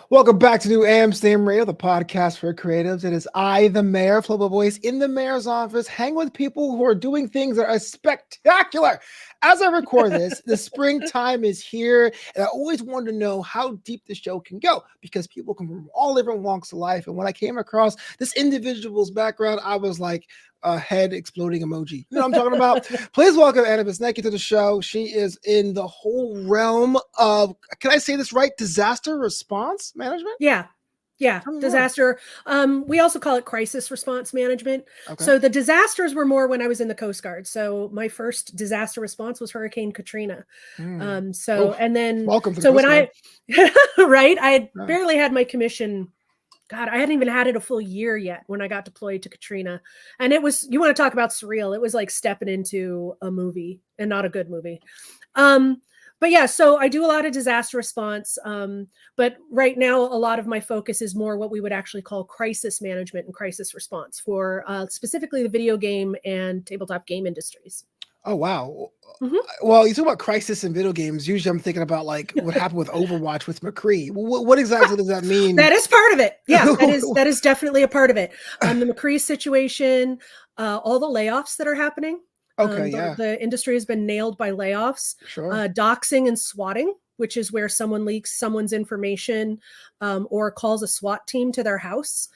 Welcome back to New Amsterdam Radio, the podcast for creatives. It is I, the mayor, Flobo Boys, in the mayor's office, hang with people who are doing things that are spectacular. As I record this, the springtime is here, and I always wanted to know how deep the show can go because people come from all different walks of life. And when I came across this individual's background, I was like, a head exploding emoji. You know what I'm talking about? Please welcome Ana Visneski to the show. She is in the whole realm of, can I say this right? Disaster response management? Yeah. Tell me more. Disaster. We also call it crisis response management. Okay. So the disasters were more when I was in the Coast Guard. So my first disaster response was Hurricane Katrina. And then welcome to the so Coast when Guard. right, I had Yeah. barely had my commission. God, I hadn't even had it a full year yet when I got deployed to Katrina. And it was, you want to talk about surreal. It was like stepping into a movie, and not a good movie. But yeah, so I do a lot of disaster response. But right now, a lot of my focus is more what we would actually call crisis management and crisis response for specifically the video game and tabletop game industries. Oh, wow. Mhm. Well, you talk about crisis in video games. Usually I'm thinking about like what happened with Overwatch with McCree. What exactly does that mean? That is part of it. Yeah, that is definitely a part of it. The McCree situation, all the layoffs that are happening. Okay, yeah. The industry has been nailed by layoffs, Sure. doxing and swatting, which is where someone leaks someone's information or calls a SWAT team to their house.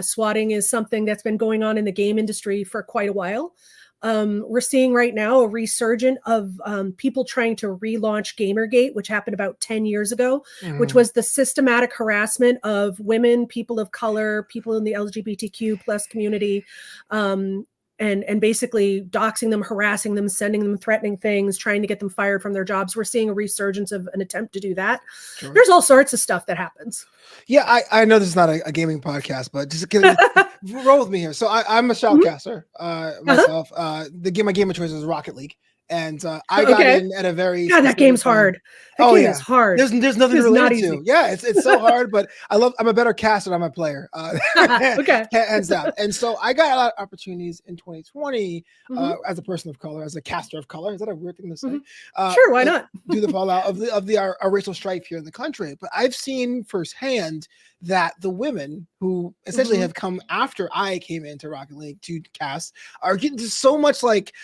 Swatting is something that's been going on in the game industry for quite a while. We're seeing right now a resurgence of people trying to relaunch Gamergate, which happened about 10 years ago, which was the systematic harassment of women, people of color, people in the LGBTQ plus community, and basically doxing them, harassing them, sending them threatening things, trying to get them fired from their jobs. We're seeing a resurgence of an attempt to do that. Sure. There's all sorts of stuff that happens. Yeah, I know this is not a gaming podcast, but just roll with me here. So I'm a shoutcaster myself. My game of choice is Rocket League. And I got in at a very that game's hard. That game is hard. There's nothing to relate to. Yeah, it's so hard, but I'm a better caster than I'm a player. Hands down. And so I got a lot of opportunities in 2020 as a person of color, as a caster of color. Is that a weird thing to say? Sure, why not? Do the fallout of our racial strife here in the country. But I've seen firsthand that the women who essentially have come after I came into Rocket League to cast are getting just so much like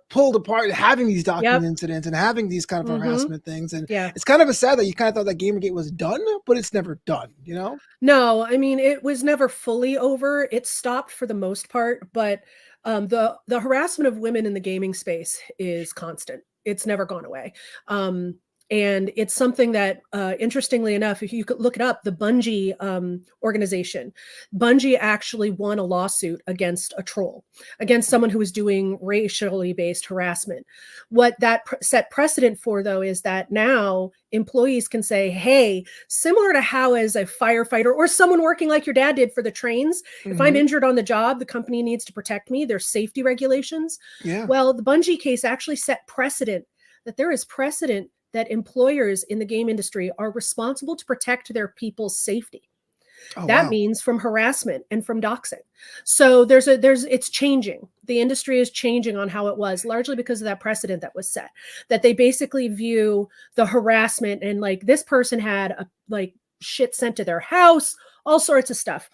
pulled apart, having these document incidents and having these kind of harassment things. And it's kind of a sad that you kind of thought that Gamergate was done, but it's never done, you know? No, I mean, it was never fully over. It stopped for the most part, but the harassment of women in the gaming space is constant. It's never gone away. And it's something that, interestingly enough, if you could look it up, the Bungie organization, Bungie actually won a lawsuit against a troll, against someone who was doing racially based harassment. What that set precedent for, though, is that now employees can say, hey, similar to how as a firefighter or someone working like your dad did for the trains, if I'm injured on the job, the company needs to protect me. There's safety regulations. Yeah. Well, the Bungie case actually set precedent that there is precedent that employers in the game industry are responsible to protect their people's safety. That means from harassment and from doxing. So it's changing. The industry is changing on how it was, largely because of that precedent that was set, that they basically view the harassment and like this person had shit sent to their house, all sorts of stuff.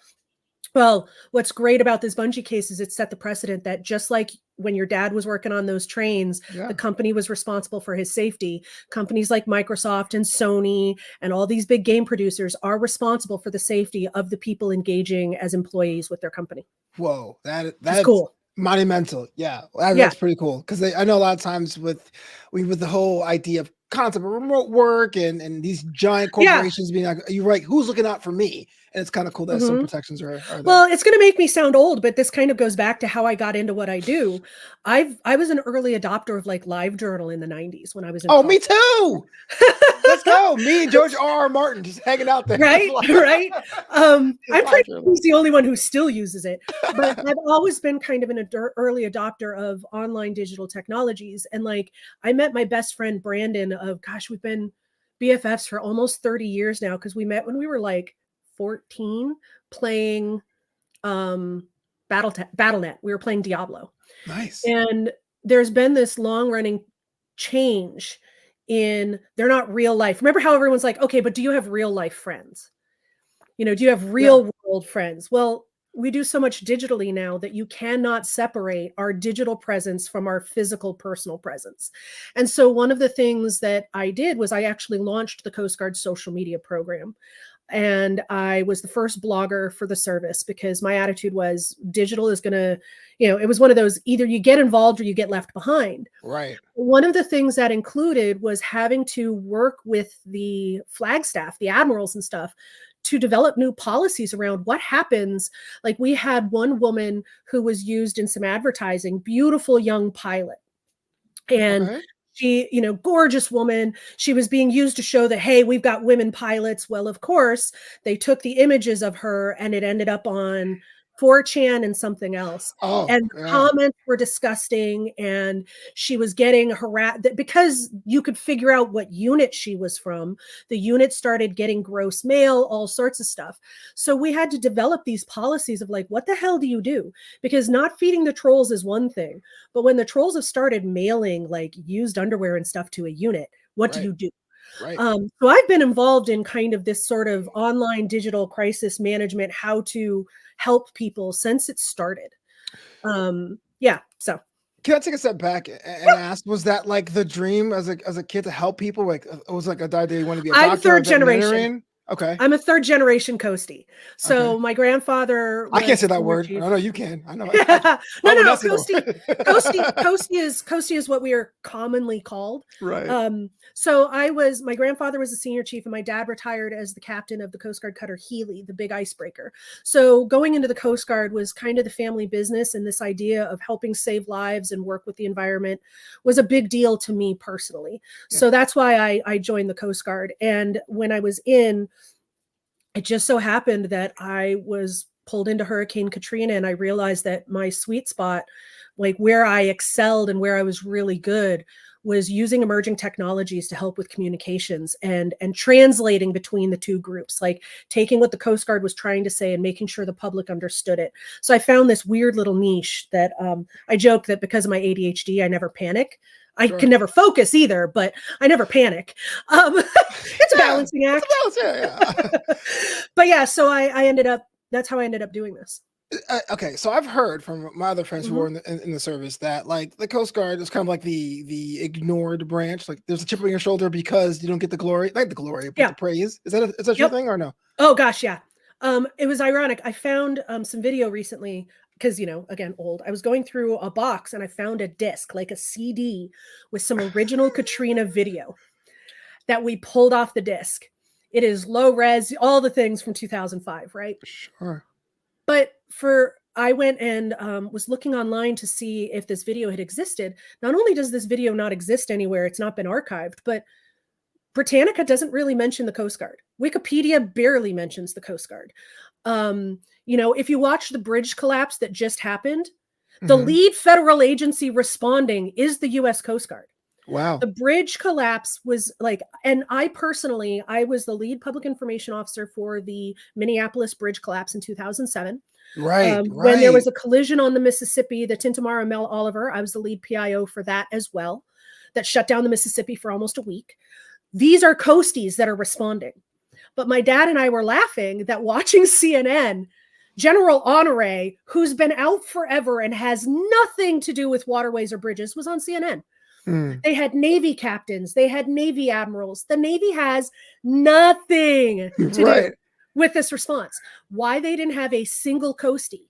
Well, what's great about this Bungie case is it set the precedent that just like when your dad was working on those trains, the company was responsible for his safety. Companies like Microsoft and Sony and all these big game producers are responsible for the safety of the people engaging as employees with their company. Whoa, that's cool. Monumental. Yeah, that's pretty cool. Because I know a lot of times with the whole idea of concept of remote work and these giant corporations being like, you're right, who's looking out for me? And it's kind of cool that some protections are there. Well, it's going to make me sound old, but this kind of goes back to how I got into what I do. I was an early adopter of like LiveJournal in the 90s when I was in college. Me too. Let's go. Me and George R.R. Martin just hanging out there. Right. I'm pretty sure he's the only one who still uses it. But I've always been kind of an early adopter of online digital technologies. And like I met my best friend Brandon we've been BFFs for almost 30 years now because we met when we were like 14 playing Battle.net. We were playing Diablo. Nice. And there's been this long running change they're not real life. Remember how everyone's like, okay, but do you have real life friends? Do you have real world friends? Well, we do so much digitally now that you cannot separate our digital presence from our physical personal presence. And so one of the things that I did was I actually launched the Coast Guard social media program. And I was the first blogger for the service because my attitude was digital is going to, it was one of those, either you get involved or you get left behind. Right. One of the things that included was having to work with the flag staff, the admirals and stuff, to develop new policies around what happens. Like we had one woman who was used in some advertising, beautiful young pilot. And she, gorgeous woman. She was being used to show that, hey, we've got women pilots. Well, of course, they took the images of her and it ended up on 4chan and something else. And the comments were disgusting. And she was getting harassed because you could figure out what unit she was from. The unit started getting gross mail, all sorts of stuff. So we had to develop these policies of like, what the hell do you do? Because not feeding the trolls is one thing. But when the trolls have started mailing like used underwear and stuff to a unit, what do you do? Right. So I've been involved in kind of this sort of online digital crisis management, how to help people since it started. So can I take a step back and ask, was that like the dream as a kid to help people? Like it was like a idea you want to be a doctor? I'm third generation. Okay. I'm a third generation coastie. So my grandfather. I can't say that word. No, you can. I know. No. Coastie is what we are commonly called. Right. So my grandfather was a senior chief and my dad retired as the captain of the Coast Guard cutter Healy, the big icebreaker. So going into the Coast Guard was kind of the family business, and this idea of helping save lives and work with the environment was a big deal to me personally. Yeah. So that's why I joined the Coast Guard. And when I was in, it just so happened that I was pulled into Hurricane Katrina, and I realized that my sweet spot, like where I excelled and where I was really good, was using emerging technologies to help with communications and translating between the two groups, like taking what the Coast Guard was trying to say and making sure the public understood it. So I found this weird little niche that I joke that because of my ADHD, I never panic. I can never focus either, but I never panic. It's a balancing act. But yeah, so that's how I ended up doing this. Okay, so I've heard from my other friends who were in the service that like the Coast Guard is kind of like the ignored branch. Like there's a chip on your shoulder because you don't get the glory, like the glory, but the praise. Is that your thing or no? Oh gosh, yeah. It was ironic. I found some video recently because, again, old. I was going through a box and I found a disc, like a CD with some original Katrina video that we pulled off the disc. It is low res, all the things from 2005, right? Sure. But I went and was looking online to see if this video had existed. Not only does this video not exist anywhere, it's not been archived, but Britannica doesn't really mention the Coast Guard. Wikipedia barely mentions the Coast Guard. If you watch the bridge collapse that just happened, the lead federal agency responding is the U.S. Coast Guard. Wow. The bridge collapse was like, and I was the lead public information officer for the Minneapolis bridge collapse in 2007. Right. When there was a collision on the Mississippi, the Tintamara Mel Oliver, I was the lead PIO for that as well, that shut down the Mississippi for almost a week. These are coasties that are responding. But my dad and I were laughing that watching CNN, General Honore, who's been out forever and has nothing to do with waterways or bridges, was on CNN. They had Navy captains. They had Navy admirals. The Navy has nothing to do with this response. Why they didn't have a single coastie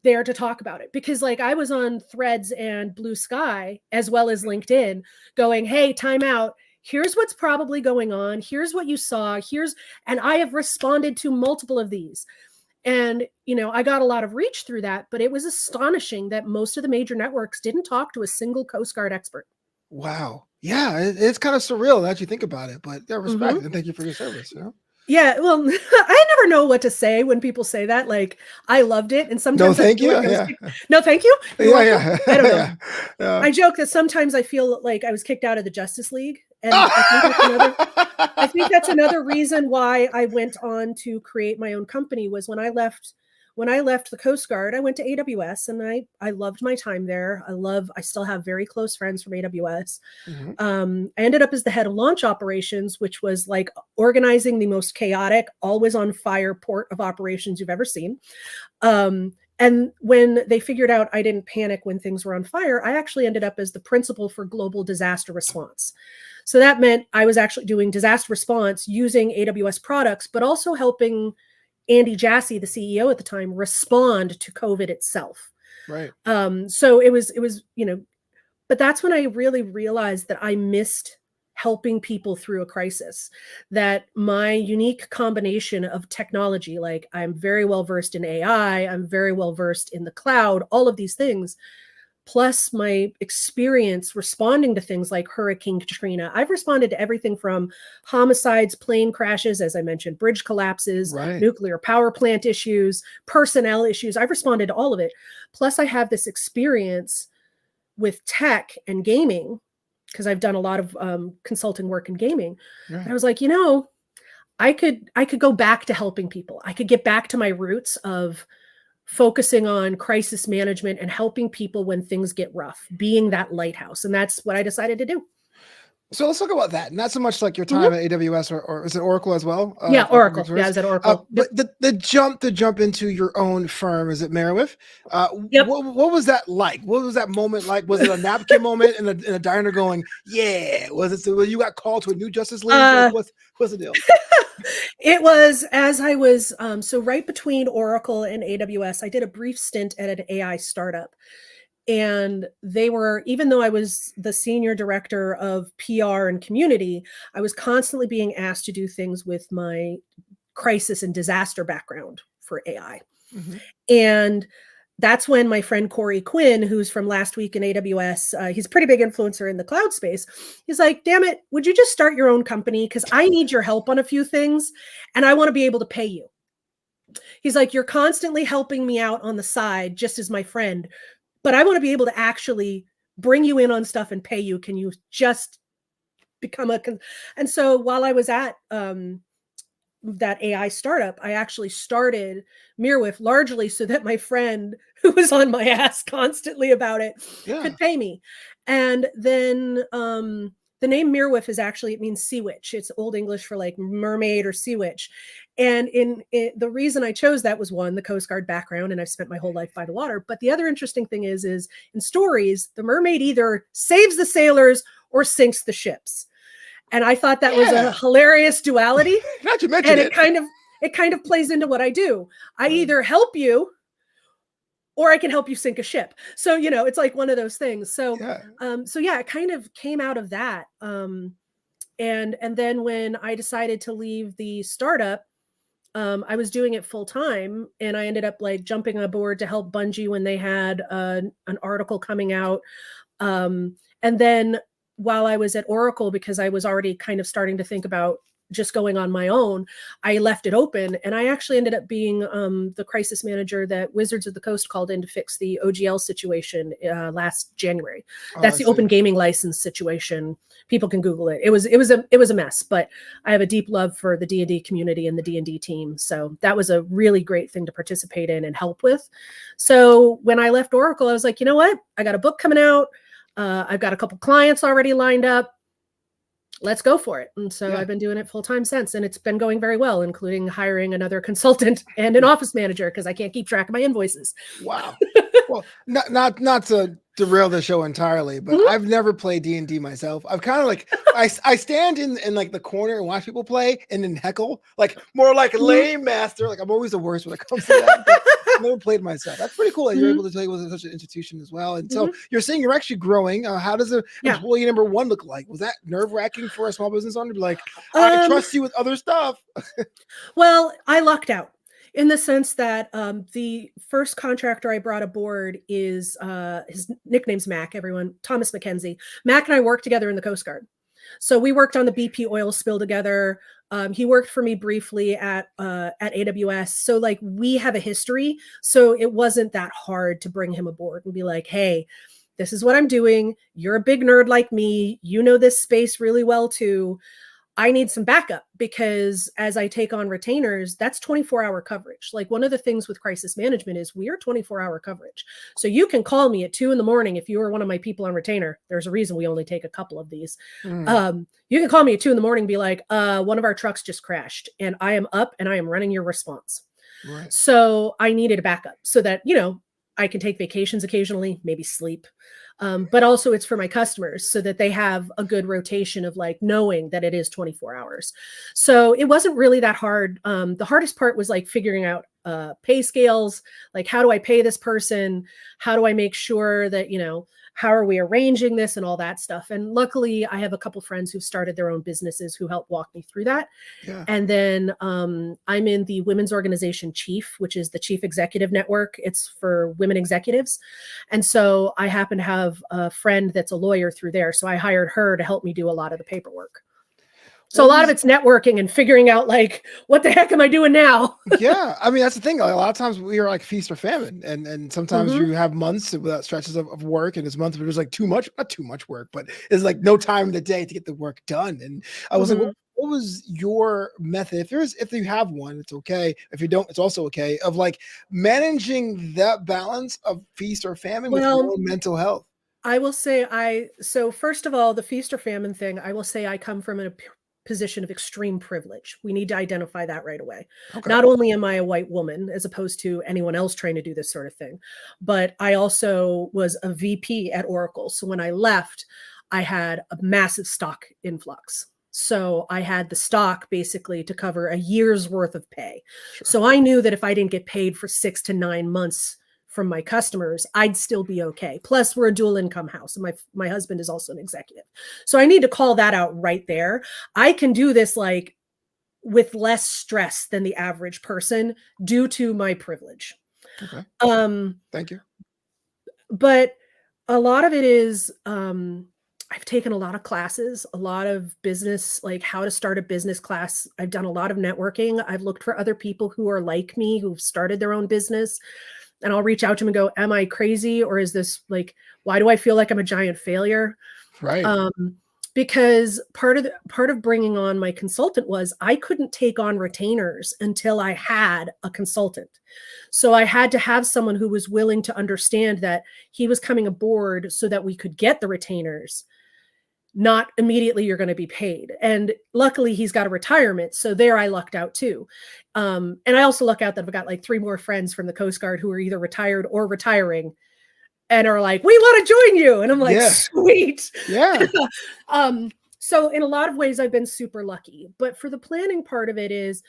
there to talk about it? Because like I was on Threads and Blue Sky as well as LinkedIn going, hey, time out. Here's what's probably going on. Here's what you saw. And I have responded to multiple of these. And, I got a lot of reach through that, but it was astonishing that most of the major networks didn't talk to a single Coast Guard expert. Wow. Yeah. It's kind of surreal that you think about it, but yeah, respect and thank you for your service. Yeah. Well, I never know what to say when people say that. Like, I loved it. And sometimes no, thank you. No, thank you. Yeah. I don't know. Yeah. I joke that sometimes I feel like I was kicked out of the Justice League. And I think that's another reason why I went on to create my own company was when I left when I left the Coast Guard, I went to AWS, and I loved my time there. I still have very close friends from AWS. I ended up as the head of launch operations, which was like organizing the most chaotic, always on fire port of operations you've ever seen. And when they figured out I didn't panic when things were on fire, I actually ended up as the principal for global disaster response. So that meant I was actually doing disaster response using AWS products, but also helping Andy Jassy, the CEO at the time, respond to COVID itself. Right. So it was, but that's when I really realized that I missed helping people through a crisis, that my unique combination of technology, like I'm very well versed in AI, I'm very well versed in the cloud, all of these things, plus my experience responding to things like Hurricane Katrina. I've responded to everything from homicides, plane crashes, as I mentioned, bridge collapses, nuclear power plant issues, personnel issues. I've responded to all of it. Plus I have this experience with tech and gaming, because I've done a lot of consulting work in gaming. And I was like, I could go back to helping people. I could get back to my roots of focusing on crisis management and helping people when things get rough, being that lighthouse. And that's what I decided to do. So let's talk about that. Not so much like your time at AWS or is it Oracle as well? Yeah, Oracle. Yeah, I was at Oracle. But the jump into your own firm, is it Merewif? What was that like? What was that moment like? Was it a napkin moment in a diner going, yeah? Was it so you got called to a new Justice League? What's the deal? It was as I was, so right between Oracle and AWS, I did a brief stint at an AI startup. And they were, even though I was the senior director of PR and community, I was constantly being asked to do things with my crisis and disaster background for AI. And that's when my friend Corey Quinn, who's from Last Week in AWS, he's a pretty big influencer in the cloud space. He's like, damn it, would you just start your own company? Because I need your help on a few things and I want to be able to pay you. He's like, you're constantly helping me out on the side, just as my friend, but I want to be able to actually bring you in on stuff and pay you. Can you just become and so while I was at that AI startup, I actually started Merewif largely so that my friend, who was on my ass constantly about it, could pay me. And then the name Merewif is actually, it means sea witch. It's Old English for like mermaid or sea witch. And the reason I chose that was, one, the Coast Guard background, and I've spent my whole life by the water. But the other interesting thing is in stories, the mermaid either saves the sailors or sinks the ships. And I thought that was a hilarious duality. Not to mention and it kind of plays into what I do. I either help you or I can help you sink a ship. So, it's like one of those things. So, it kind of came out of that. And then when I decided to leave the startup, I was doing it full time, and I ended up like jumping on board to help Bungie when they had an article coming out. And then while I was at Oracle, because I was already kind of starting to think about just going on my own, I left it open, and I actually ended up being the crisis manager that Wizards of the Coast called in to fix the OGL situation last January. That's the open gaming license situation. People can Google it. It was a mess, but I have a deep love for the D&D community and the D&D team, so that was a really great thing to participate in and help with. So when I left Oracle, I was like, you know what? I got a book coming out. I've got a couple clients already lined up. Let's go for it. And so I've been doing it full time since, and it's been going very well, including hiring another consultant and an office manager because I can't keep track of my invoices. Wow. Well, not to derail the show entirely, but I've never played D&D myself. I've kind of like I stand in like the corner and watch people play and then heckle, like more like a lame master. Like I'm always the worst when it comes to that. But I've never played myself. That's pretty cool that you're able to take with such an institution as well. And so you're saying you're actually growing. How does employee number one look like? Was that nerve-wracking for a small business owner to be like, I trust you with other stuff? Well, I lucked out in the sense that the first contractor I brought aboard is his nickname's Mac, everyone, Thomas McKenzie. Mac and I worked together in the Coast Guard. So we worked on the BP oil spill together. He worked for me briefly at AWS. So like we have a history. So it wasn't that hard to bring him aboard and be like, hey, this is what I'm doing. You're a big nerd like me. You know this space really well too. I need some backup because as I take on retainers, that's 24-hour coverage. Like one of the things with crisis management is we are 24-hour coverage. So you can call me at 2 a.m. if you are one of my people on retainer. There's a reason we only take a couple of these. You can call me at 2 a.m. and be like, one of our trucks just crashed and I am up and I am running your response. Right. So I needed a backup so that, I can take vacations occasionally, maybe sleep. But also it's for my customers so that they have a good rotation of like knowing that it is 24 hours. So it wasn't really that hard. The hardest part was like figuring out pay scales, like how do I pay this person? How do I make sure that, how are we arranging this and all that stuff? And luckily I have a couple friends who've started their own businesses who help walk me through that. Yeah. And then I'm in the Women's Organization Chief, which is the Chief Executive Network. It's for women executives. And so I happen to have a friend that's a lawyer through there. So I hired her to help me do a lot of the paperwork. So a lot of it's networking and figuring out like, what the heck am I doing now? Yeah. I mean, that's the thing. Like, a lot of times we are like feast or famine. And sometimes you have months without stretches of work, and it's months where there's like not too much work, but it's like no time in the day to get the work done. And I was like, what was your method? If you have one, it's okay. If you don't, it's also okay, of like managing that balance of feast or famine with your own mental health. I will say so first of all, the feast or famine thing, I will say I come from a position of extreme privilege. We need to identify that right away. Okay. Not only am I a white woman, as opposed to anyone else trying to do this sort of thing, but I also was a VP at Oracle. So when I left, I had a massive stock influx. So I had the stock basically to cover a year's worth of pay. Sure. So I knew that if I didn't get paid for 6 to 9 months from my customers, I'd still be okay. Plus we're a dual income house and my husband is also an executive. So I need to call that out right there. I can do this like with less stress than the average person due to my privilege. Okay. Thank you. But a lot of it is, I've taken a lot of classes, a lot of business, like how to start a business class. I've done a lot of networking. I've looked for other people who are like me, who've started their own business. And I'll reach out to them and go, am I crazy? Or is this like, why do I feel like I'm a giant failure? Right. Because part of bringing on my consultant was I couldn't take on retainers until I had a consultant. So I had to have someone who was willing to understand that he was coming aboard so that we could get the retainers. Not immediately you're going to be paid. And luckily he's got a retirement. So there I lucked out too. And I also luck out that I've got like 3 more friends from the Coast Guard who are either retired or retiring and are like, we want to join you. And I'm like, sweet. Yeah. So in a lot of ways I've been super lucky, but for the planning part of it is,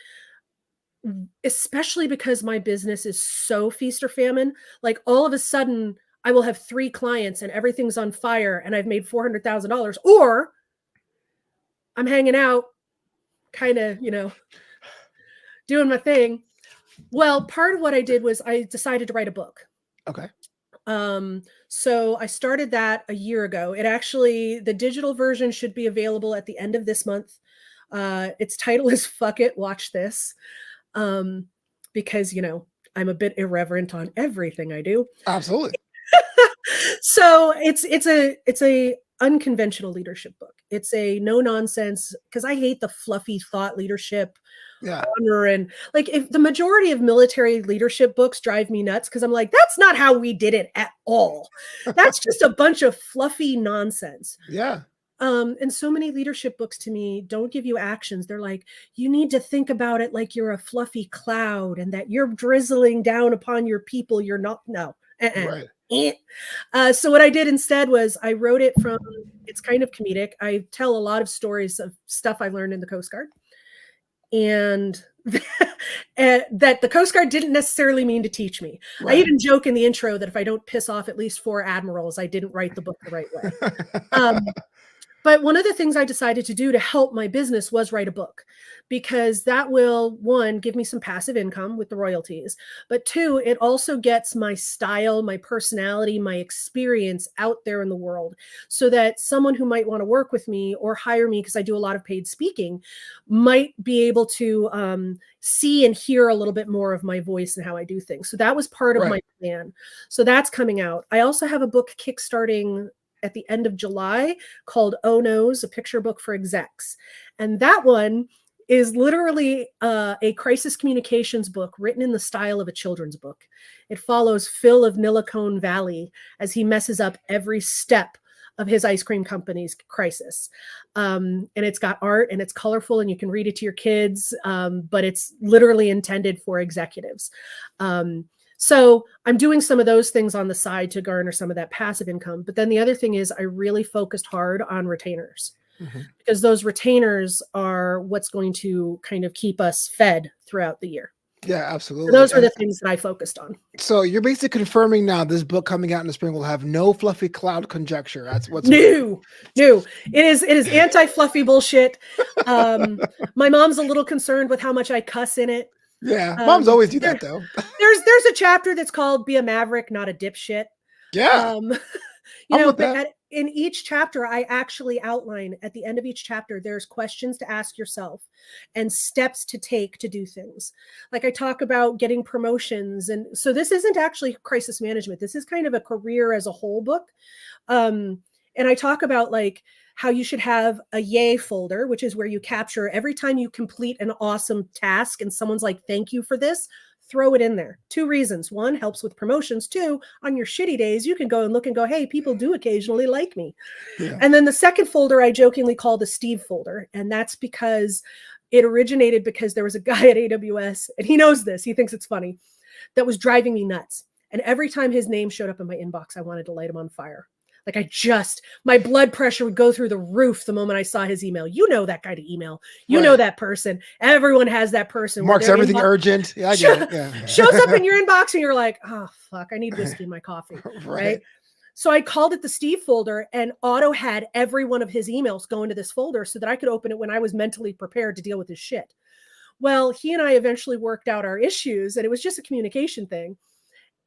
especially because my business is so feast or famine, like all of a sudden I will have 3 clients and everything's on fire and I've made $400,000, or I'm hanging out kind of, doing my thing. Well, part of what I did was I decided to write a book. Okay. So I started that a year ago. The digital version should be available at the end of this month. Its title is Fuck It, Watch This. Because, I'm a bit irreverent on everything I do. Absolutely. So it's a unconventional leadership book. It's a no nonsense, because I hate the fluffy thought leadership. Yeah. Honor, and like if the majority of military leadership books drive me nuts, because I'm like, that's not how we did it at all. That's just a bunch of fluffy nonsense. Yeah. And so many leadership books to me don't give you actions. They're like, you need to think about it like you're a fluffy cloud and that you're drizzling down upon your people. You're not. No. Right. So what I did instead was I wrote it from, it's kind of comedic. I tell a lot of stories of stuff I learned in the Coast Guard. And that the Coast Guard didn't necessarily mean to teach me. Right. I even joke in the intro that if I don't piss off at least 4 admirals, I didn't write the book the right way. But one of the things I decided to do to help my business was write a book, because that will, 1, give me some passive income with the royalties, but 2, it also gets my style, my personality, my experience out there in the world, so that someone who might want to work with me or hire me, because I do a lot of paid speaking, might be able to see and hear a little bit more of my voice and how I do things. So that was part of my plan. So that's coming out. I also have a book kickstarting at the end of July called Oh No's, a picture book for execs. And that one is literally a crisis communications book written in the style of a children's book. It follows Phil of Nillicone Valley as he messes up every step of his ice cream company's crisis. And it's got art and it's colorful and you can read it to your kids, but it's literally intended for executives. So I'm doing some of those things on the side to garner some of that passive income. But then the other thing is I really focused hard on retainers, because those retainers are what's going to kind of keep us fed throughout the year. Yeah, absolutely. So those are the things that I focused on. So you're basically confirming now this book coming out in the spring will have no fluffy cloud conjecture. That's what's new. It is anti-fluffy bullshit. My mom's a little concerned with how much I cuss in it. Yeah, moms always do that though. There's a chapter that's called "Be a Maverick, Not a Dipshit." Yeah. But in each chapter, I actually outline at the end of each chapter, there's questions to ask yourself and steps to take to do things. Like I talk about getting promotions. And so this isn't actually crisis management. This is kind of a career as a whole book. And I talk about like how you should have a yay folder, which is where you capture every time you complete an awesome task and someone's like, thank you for this. Throw it in there. 2 reasons. 1, helps with promotions. 2, on your shitty days, you can go and look and go, hey, people do occasionally like me. Yeah. And then the second folder I jokingly call the Steve folder. And that's because it originated because there was a guy at AWS, and he knows this, he thinks it's funny, that was driving me nuts. And every time his name showed up in my inbox, I wanted to light him on fire. Like my blood pressure would go through the roof the moment I saw his email. You know that guy to email. You know that person. Everyone has that person. Marks everything urgent. Yeah, I get it. Yeah. Shows up in your inbox and you're like, oh, fuck, I need whiskey in my coffee. Right? So I called it the Steve folder, and Otto had every one of his emails go into this folder so that I could open it when I was mentally prepared to deal with his shit. Well, he and I eventually worked out our issues, and it was just a communication thing.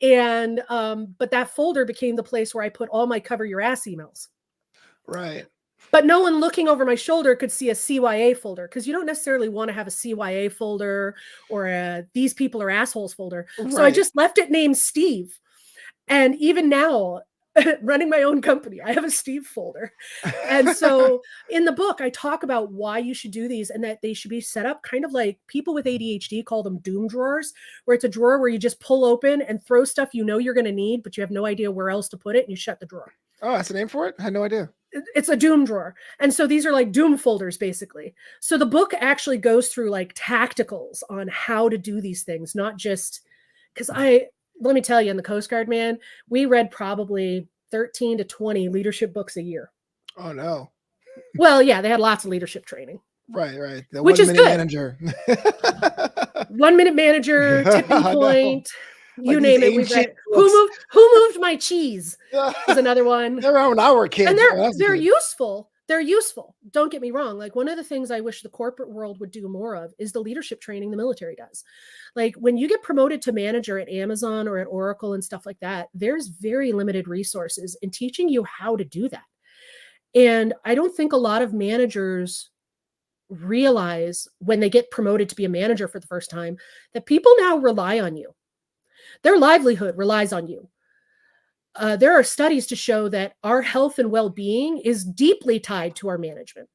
And but that folder became the place where I put all my cover your ass emails. Right. But no one looking over my shoulder could see a CYA folder, because you don't necessarily want to have a CYA folder or a these people are assholes folder. Right. So I just left it named Steve. And even now, running my own company, I have a Steve folder. And so in the book, I talk about why you should do these and that they should be set up kind of like people with ADHD call them doom drawers, where it's a drawer where you just pull open and throw stuff you know you're going to need, but you have no idea where else to put it, and you shut the drawer. Oh, that's a name for it? I had no idea. It's a doom drawer. And so these are like doom folders, basically. So the book actually goes through like tacticals on how to do these things, not just because let me tell you, in the Coast Guard, man, we read probably 13 to 20 leadership books a year. Oh, no. Well, yeah, they had lots of leadership training. Right. The which is good. Manager. 1 minute manager, tipping point, you name it. We've read it. Who moved my cheese is another one. They're around our kids. And they're useful. They're useful. Don't get me wrong. Like, one of the things I wish the corporate world would do more of is the leadership training the military does. Like, when you get promoted to manager at Amazon or at Oracle and stuff like that, there's very limited resources in teaching you how to do that. And I don't think a lot of managers realize when they get promoted to be a manager for the first time that people now rely on you. Their livelihood relies on you. There are studies to show that our health and well-being is deeply tied to our management.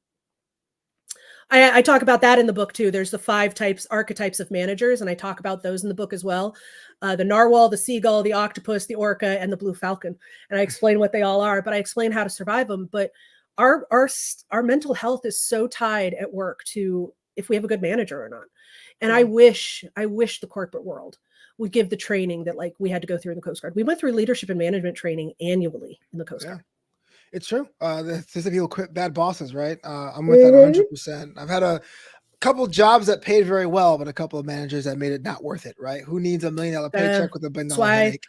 I talk about that in the book too. There's the 5 archetypes of managers, and I talk about those in the book as well. The narwhal, the seagull, the octopus, the orca, and the blue falcon. And I explain what they all are, but I explain how to survive them. But our mental health is so tied at work to if we have a good manager or not. And I wish the corporate world would give the training that like we had to go through in the Coast Guard. We went through leadership and management training annually in the Coast Guard. It's true. There's people quit bad bosses, right? I'm with that 100%. I've had a couple jobs that paid very well, but a couple of managers that made it not worth it, right? Who needs $1 million paycheck with $1 billion headache?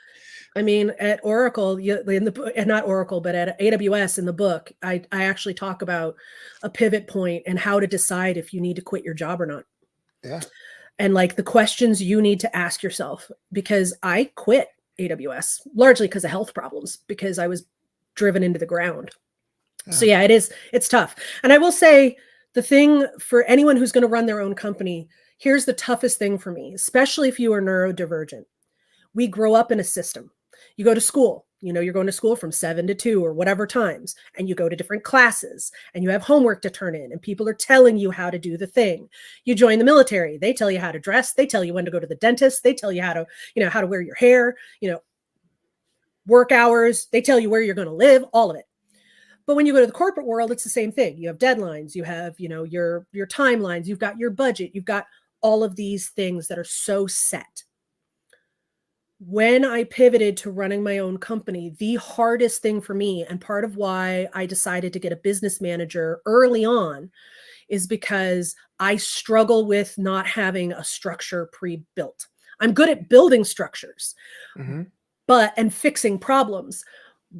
I mean, at Oracle, not Oracle, but at AWS in the book, I actually talk about a pivot point and how to decide if you need to quit your job or not. Yeah. And like the questions you need to ask yourself, because I quit AWS largely because of health problems, because I was driven into the ground. Yeah. So yeah, it's tough. And I will say the thing for anyone who's going to run their own company, here's the toughest thing for me, especially if you are neurodivergent. We grow up in a system. You go to school, You're going to school from 7 to 2 or whatever times, and you go to different classes and you have homework to turn in and people are telling you how to do the thing. You join the military. They tell you how to dress. They tell you when to go to the dentist. They tell you how to, how to wear your hair, work hours. They tell you where you're going to live, all of it. But when you go to the corporate world, it's the same thing. You have deadlines, you have, your timelines, you've got your budget, you've got all of these things that are so set. When I pivoted to running my own company, the hardest thing for me, and part of why I decided to get a business manager early on, is because I struggle with not having a structure pre-built. I'm good at building structures, and fixing problems.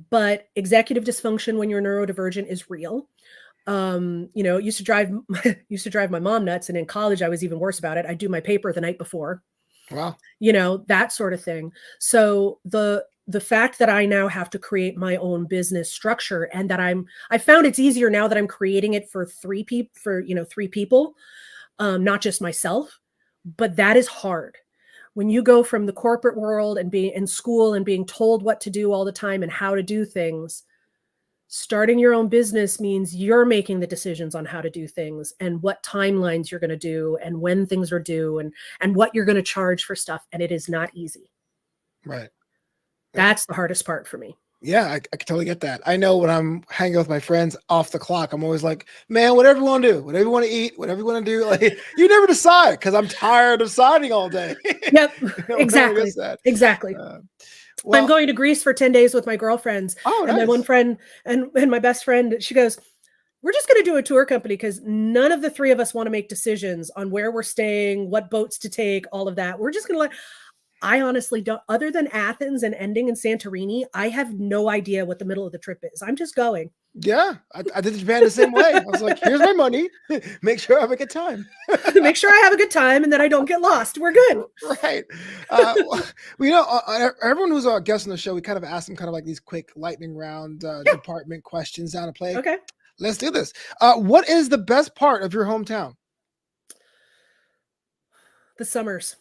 But executive dysfunction when you're neurodivergent is real. It used to drive my mom nuts. And in college, I was even worse about it. I do my paper the night before. Wow. That sort of thing. So the fact that I now have to create my own business structure, and that I found it's easier now that I'm creating it for three people, not just myself, but that is hard. When you go from the corporate world and being in school and being told what to do all the time and how to do things, starting your own business means you're making the decisions on how to do things and what timelines you're going to do and when things are due and what you're going to charge for stuff. And it is not easy. Right. That's the hardest part for me. Yeah, I can totally get that. I know when I'm hanging with my friends off the clock, I'm always like, man, whatever you want to do, whatever you want to eat, whatever you want to do. Like, you never decide because I'm tired of deciding all day. Yep, exactly. Exactly. Well, I'm going to Greece for 10 days with my girlfriends. Oh, and nice. My one friend and my best friend, she goes, we're just going to do a tour company because none of the three of us want to make decisions on where we're staying, what boats to take, all of that. We're just going to I honestly don't, other than Athens and ending in Santorini, I have no idea what the middle of the trip is. I'm just going. Yeah, I did Japan the same way. I was like, here's my money. Make sure I have a good time. Make sure I have a good time and that I don't get lost. We're good. Right. Everyone who's our guest on the show, we kind of ask them kind of like these quick lightning round department questions down to play. Okay. Let's do this. What is the best part of your hometown? The summers.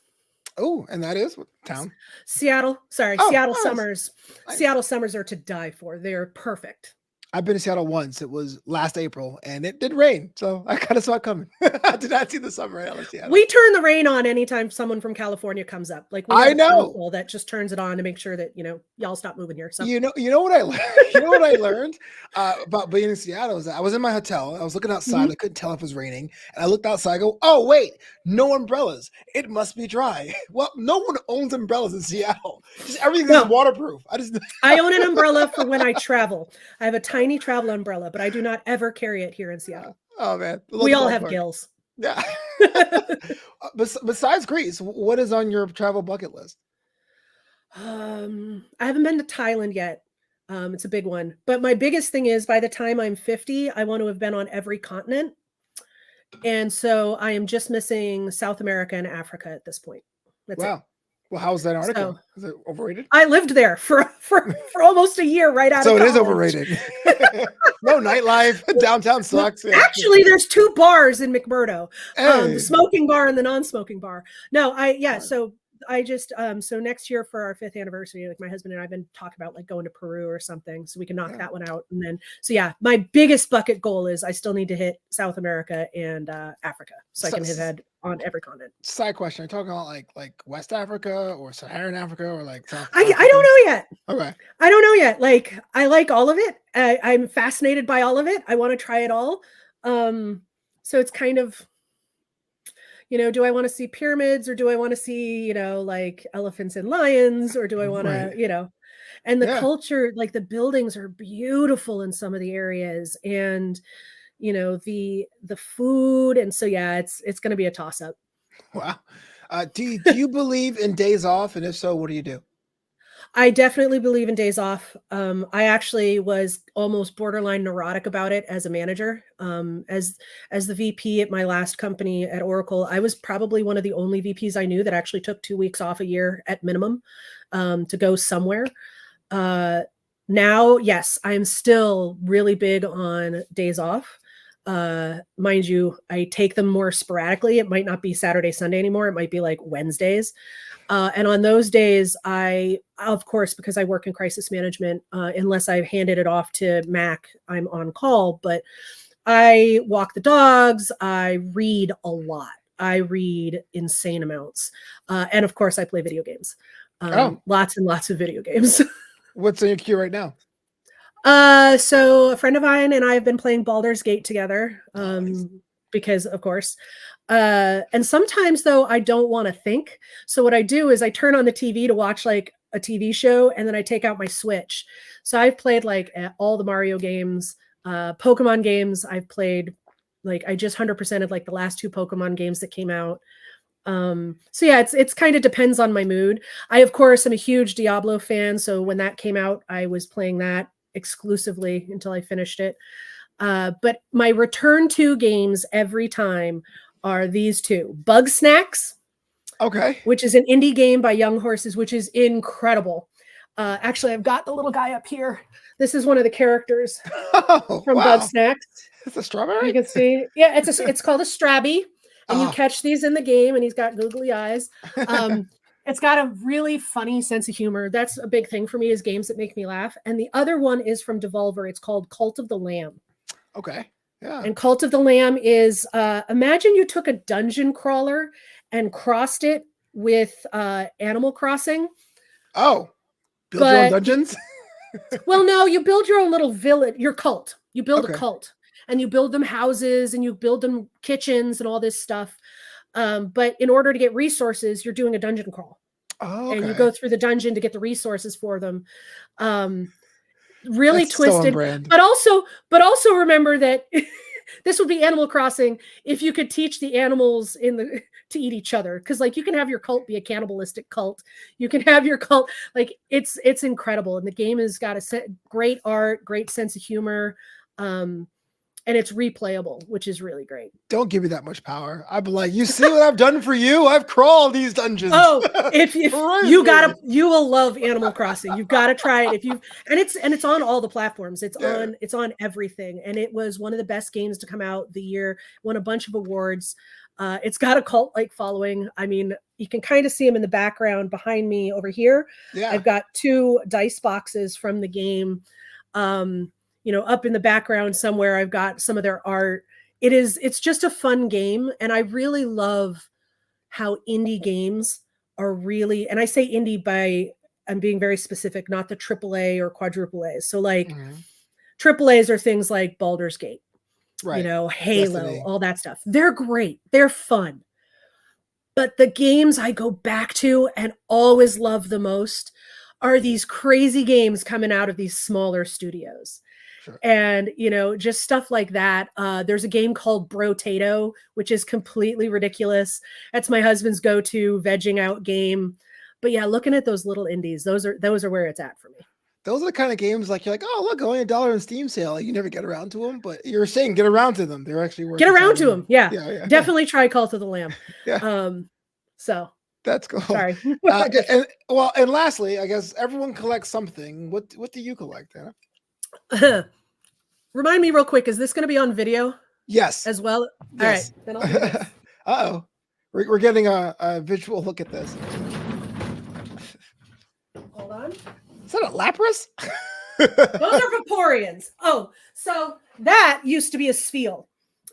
Oh, and that is what town? Seattle. Sorry, Seattle nice. Summers. Nice. Seattle summers are to die for. They're perfect. I've been to Seattle once. It was last April, and it did rain, so I kind of saw it coming. I did not see the summer out of Seattle. We turn the rain on anytime someone from California comes up. Like I know that just turns it on to make sure that y'all stop moving here. So you know what I learned. You know what I learned about being in Seattle is that I was in my hotel. I was looking outside. I couldn't tell if it was raining, and I looked outside. I go, oh wait, no umbrellas. It must be dry. Well, no one owns umbrellas in Seattle. Just everything is waterproof. I own an umbrella for when I travel. I have a tiny travel umbrella, but I do not ever carry it here in Seattle. Oh man, we all have gills. Yeah. Besides Greece, what is on your travel bucket list? I haven't been to Thailand yet. It's a big one, but my biggest thing is by the time I'm 50, I want to have been on every continent. And so I am just missing South America and Africa at this point. That's it. Well, how's that article? Is it overrated? I lived there for almost a year right out of college. So it is overrated. No nightlife. Downtown sucks. Well, actually, there's 2 bars in McMurdo. The smoking bar and the non-smoking bar. No, so I just so next year for our 5th anniversary, like my husband and I have been talking about like going to Peru or something so we can knock that one out. And then my biggest bucket goal is I still need to hit South America and Africa so I can hit on every continent. Side question. Are you talking about like West Africa or Saharan Africa or like South I don't know yet. Okay. I don't know yet. Like I like all of it. I'm fascinated by all of it. I want to try it all. So it's kind of do I want to see pyramids or do I want to see, like elephants and lions or do I want to, and the culture, like the buildings are beautiful in some of the areas and, the food. And so, it's going to be a toss up. Wow. Do you believe in days off? And if so, what do you do? I definitely believe in days off. I actually was almost borderline neurotic about it as a manager. As the VP at my last company at Oracle, I was probably one of the only VPs I knew that actually took 2 weeks off a year at minimum to go somewhere. Now, yes, I am still really big on days off. Mind you, I take them more sporadically. It might not be Saturday, Sunday anymore. It might be like Wednesdays. And on those days, of course, because I work in crisis management, unless I've handed it off to Mac, I'm on call, but I walk the dogs. I read a lot. I read insane amounts. And of course, I play video games. Lots and lots of video games. What's in your queue right now? So a friend of mine and I have been playing Baldur's Gate together. Nice. Because of course. And sometimes though, I don't want to think. So what I do is I turn on the TV to watch like a TV show, and then I take out my Switch. So I've played like all the Mario games, Pokemon games. I've played like, I just 100%ed like the last 2 Pokemon games that came out. So yeah, it's kind of depends on my mood. I, of course, am a huge Diablo fan. So when that came out, I was playing that exclusively until I finished it. But my return to games every time are these 2. Bug Snacks, okay, which is an indie game by Young Horses, which is incredible. Actually, I've got the little guy up here. This is one of the characters from Bug Snacks. It's a strawberry. You can see, yeah, it's called a Strabby, and you catch these in the game, and he's got googly eyes. It's got a really funny sense of humor. That's a big thing for me, is games that make me laugh. And the other one is from Devolver. It's called Cult of the Lamb. Okay. Yeah. And Cult of the Lamb is, imagine you took a dungeon crawler and crossed it with Animal Crossing. Oh, build your own dungeons? Well, no, you build your own little village, your cult. You build a cult, and you build them houses, and you build them kitchens and all this stuff. But in order to get resources, you're doing a dungeon crawl. Oh, and you go through the dungeon to get the resources for them. Really That's twisted, so but also remember that this would be Animal Crossing if you could teach the animals to eat each other. Because like you can have your cult be a cannibalistic cult. You can have your cult, like it's incredible. And the game has got a great art, great sense of humor. And it's replayable, which is really great. Don't give me that much power. I'd be like, you see what I've done for you? I've crawled these dungeons. Oh, if you will love Animal Crossing. You've got to try it. And it's on all the platforms. It's on everything. And it was one of the best games to come out the year. Won a bunch of awards. It's got a cult-like following. I mean, you can kind of see them in the background behind me over here. Yeah. I've got 2 dice boxes from the game. Up in the background somewhere, I've got some of their art. It's just a fun game. And I really love how indie games are really, and I say indie I'm being very specific, not the AAA or quadruple A's. So like AAA's are things like Baldur's Gate, Halo, Destiny. All that stuff. They're great. They're fun. But the games I go back to and always love the most are these crazy games coming out of these smaller studios. Sure. And, just stuff like that. There's a game called Brotato, which is completely ridiculous. That's my husband's go-to vegging out game. But yeah, looking at those little indies, those are where it's at for me. Those are the kind of games like you're like, oh, look, only $1 in Steam sale. Like, you never get around to them, but you're saying get around to them. They're actually worth. Get around to them. Yeah. Definitely try Cult of the Lamb. Yeah. So. That's cool. Sorry. and lastly, I guess everyone collects something. What do you collect, Anna? Remind me real quick, is this going to be on video? Yes. As well? Yes. All right. Then I'll do this. Uh-oh. We're getting a visual look at this. Hold on. Is that a Lapras? Those are Vaporeons. Oh, so that used to be a Spheal.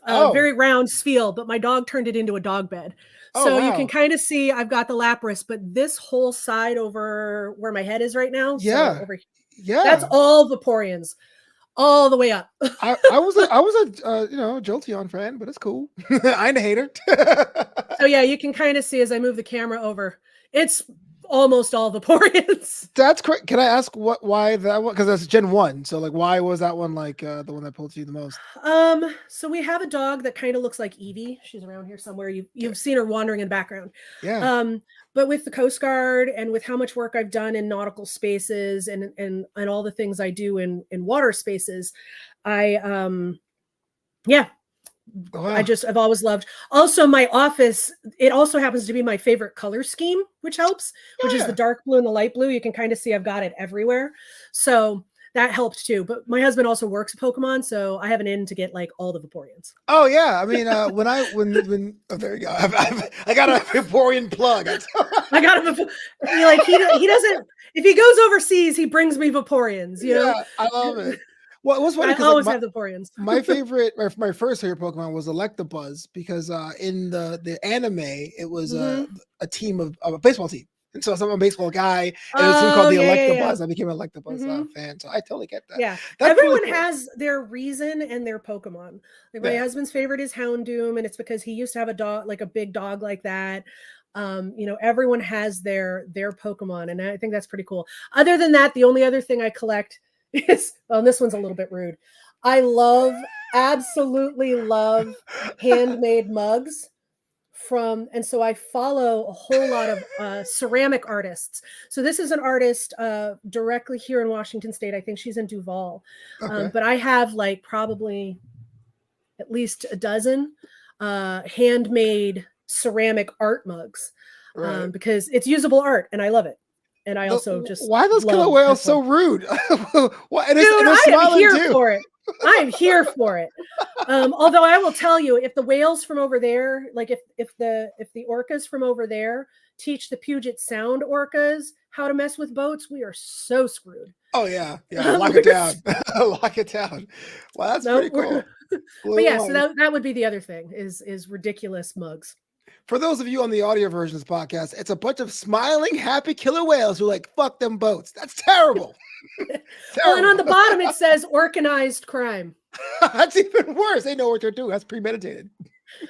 Very round Spheal, but my dog turned it into a dog bed. So you can kind of see I've got the Lapras, but this whole side over where my head is right now. Yeah. So that's all Vaporeons, all the way up. I was a Jolteon fan, but it's cool. I ain't a hater. So yeah, you can kind of see as I move the camera over, it's almost all Vaporeons. That's correct. Can I ask why that one? Because that's Gen 1. So like, why was that one like the one that pulled you the most? So we have a dog that kind of looks like Evie. She's around here somewhere. You've seen her wandering in the background. Yeah. But with the Coast Guard and with how much work I've done in nautical spaces and all the things I do in water spaces, I've always loved. Also, my office, it also happens to be my favorite color scheme, which helps, which is the dark blue and the light blue. You can kind of see I've got it everywhere. So that helped too. But my husband also works at Pokemon, so I have an in to get like all the Vaporeons. Oh yeah, I mean, when oh, there you go. I got a Vaporeon plug. I got him. Like he doesn't. If he goes overseas, he brings me Vaporeons. You know, I love it. Well, it was funny I always like, have Vaporeons. my first favorite Pokemon was Electabuzz because in the anime it was a team of a baseball team. And so I'm a baseball guy, and it was a team called the Electabuzz. I became an Electabuzz fan, so I totally get that. Yeah, that's everyone really cool. has their reason and their Pokemon. Like my husband's favorite is Houndoom, and it's because he used to have a dog, like a big dog like that. You know, everyone has their Pokemon, and I think that's pretty cool. Other than that, the only other thing I collect is, well, this one's a little bit rude. I absolutely love handmade mugs. And so I follow a whole lot of ceramic artists. So this is an artist directly here in Washington State. I think she's in Duval. But I have like probably at least a dozen handmade ceramic art mugs because it's usable art and I love it. And I also why are those killer whales so rude? Dude, I am here for it. I am here for it. Although I will tell you, if the whales from over there, like if the orcas from over there teach the Puget Sound orcas how to mess with boats, we are so screwed. Oh yeah, lock it down, lock it down. Well, that's pretty cool. But yeah, so that would be the other thing is ridiculous mugs. For those of you on the audio version of this podcast, it's a bunch of smiling, happy killer whales who like, fuck them boats. That's terrible. Well, and on the bottom it says organized crime. That's even worse. They know what they're doing. That's premeditated.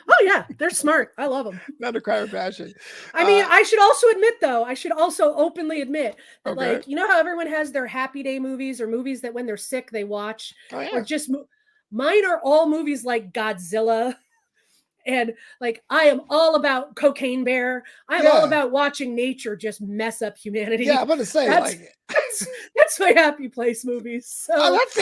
Oh yeah, they're smart. I love them. Not a crime of passion. I mean, I should also openly admit that, like, you know how everyone has their happy day movies or movies that when they're sick they watch, or just mine are all movies like Godzilla. And like, I am all about Cocaine Bear. I'm all about watching nature just mess up humanity. Yeah, I'm about to say, that's my happy place movies. So it's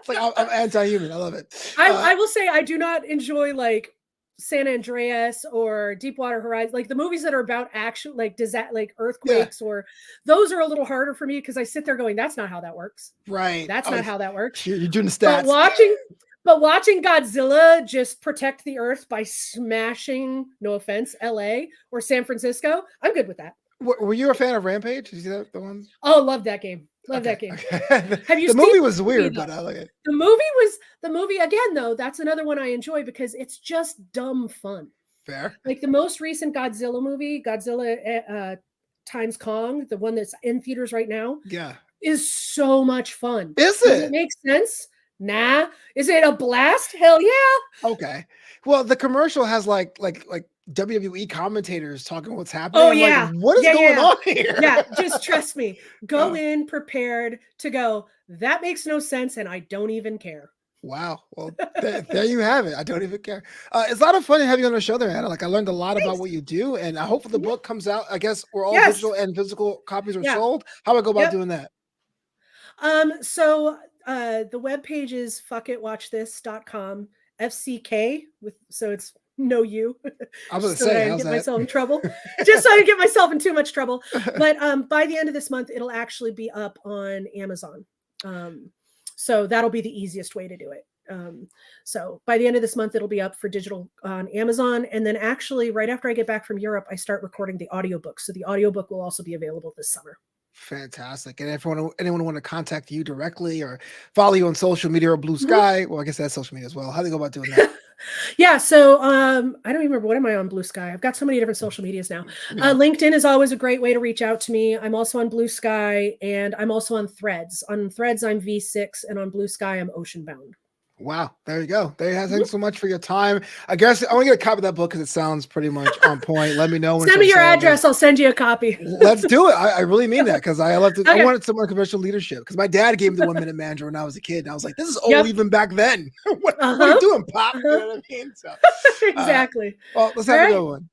like I'm anti-human. I love it. I will say I do not enjoy like San Andreas or Deepwater Horizon, like the movies that are about actual like like earthquakes or those are a little harder for me because I sit there going, that's not how that works. Right. That's not how that works. You're doing the stats. But watching Godzilla just protect the earth by smashing, no offense, LA or San Francisco, I'm good with that. Were you a fan of Rampage? Did you see that, the ones? Oh, love that game. Love that game. Okay. Have you the seen movie was weird, but I like it. The movie again, though, that's another one I enjoy because it's just dumb fun. Fair. Like the most recent Godzilla movie, Godzilla times Kong, the one that's in theaters right now, is so much fun. Is it? Does it make sense? Nah. Is it a blast? Hell yeah. Okay. Well, the commercial has like WWE commentators talking what's happening. Oh, like, what is going on here? Yeah, just trust me. Go in prepared to go, that makes no sense, and I don't even care. Wow. Well, there you have it. I don't even care. It's a lot of fun to have you on the show there, Anna. Like, I learned a lot about what you do, and I hope the book comes out. I guess we're all digital and physical copies are sold. How do I go about doing that? So the webpage is fuckitwatchthis.com, FCK so it's no you. I was going to say, get myself in trouble. Just so I get myself in too much trouble. But by the end of this month, it'll actually be up on Amazon. So that'll be the easiest way to do it. So by the end of this month, it'll be up for digital on Amazon. And then actually right after I get back from Europe, I start recording the audiobook. So the audiobook will also be available this summer. Fantastic. And if anyone want to contact you directly or follow you on social media or Blue Sky, well, I guess that's social media as well. How do they go about doing that? Yeah. So I don't even remember, what am I on Blue Sky? I've got so many different social medias now. LinkedIn is always a great way to reach out to me. I'm also on Blue Sky and I'm also on Threads. On Threads, I'm V6 and on Blue Sky, I'm Oceanbound. Wow. There you go. There you have. Thanks so much for your time. I guess I want to get a copy of that book because it sounds pretty much on point. Let me know. Send me your address. I'll send you a copy. Let's do it. I really mean that because I love to. Okay. I wanted some unconventional leadership because my dad gave me the 1 Minute Manager when I was a kid. And I was like, this is old even back then. what are you doing, Pop? You know what I mean? So, exactly. Well, let's have a good one.